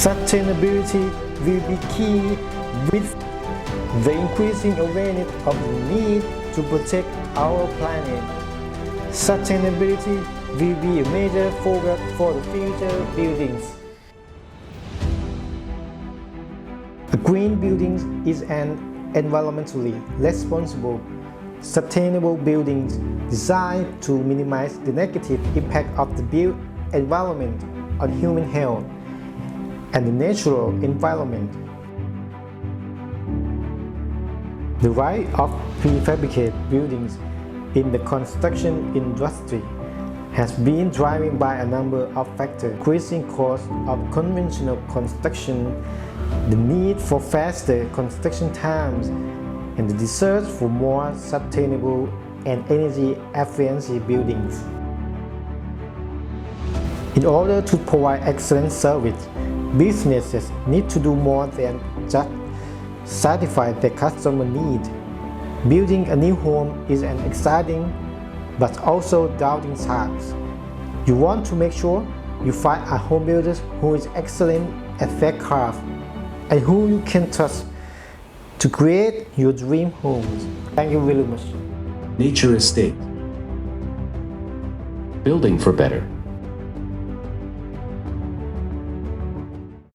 Sustainability will be key with the increasing awareness of the need to protect our planet. Sustainability will be a major focus for the future buildings. A green building is an environmentally responsible, sustainable building designed to minimize the negative impact of the built environment on human health and the natural environment. The rise of prefabricated buildings in the construction industry has been driven by a number of factors: increasing cost of conventional construction, the need for faster construction times, and the desire for more sustainable and energy-efficient buildings. In order to provide excellent service, businesses need to do more than just satisfy their customer need. Building a new home is an exciting but also daunting task. You want to make sure you find a home builder who is excellent at their craft and who you can trust to create your dream homes. Thank you very much. Nature Estate. Building for better.